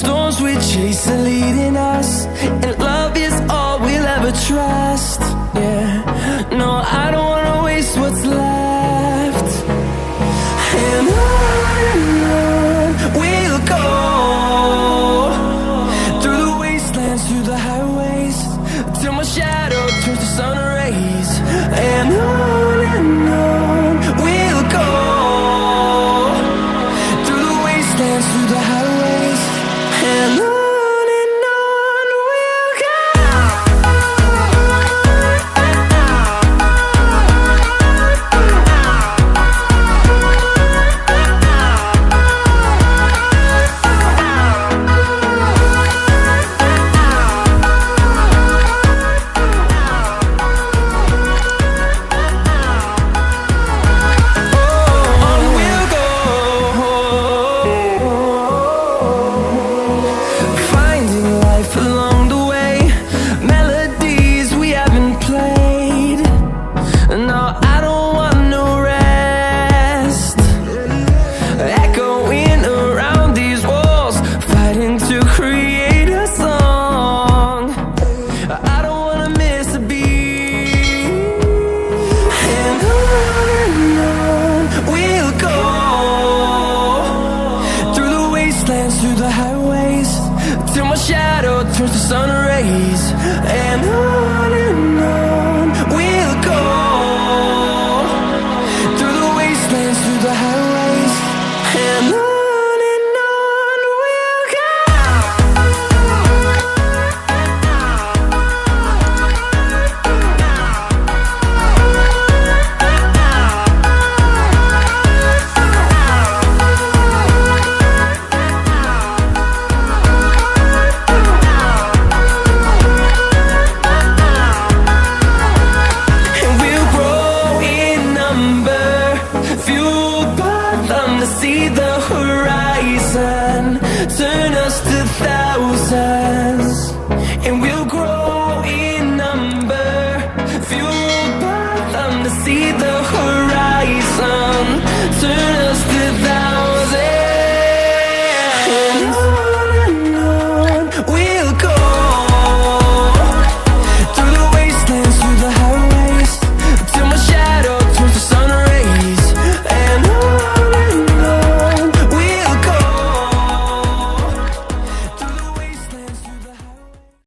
storms we chase are leading us, and love is all we'll ever trust. Yeah, no, I don't wanna waste what's left. And on we'll go, through the wastelands, through the highways, till my shadow turns to sun rays. And on we'll go, through the wastelands, through the highways, and on we'll go. Through the highways, till my shadow turns to sun rays.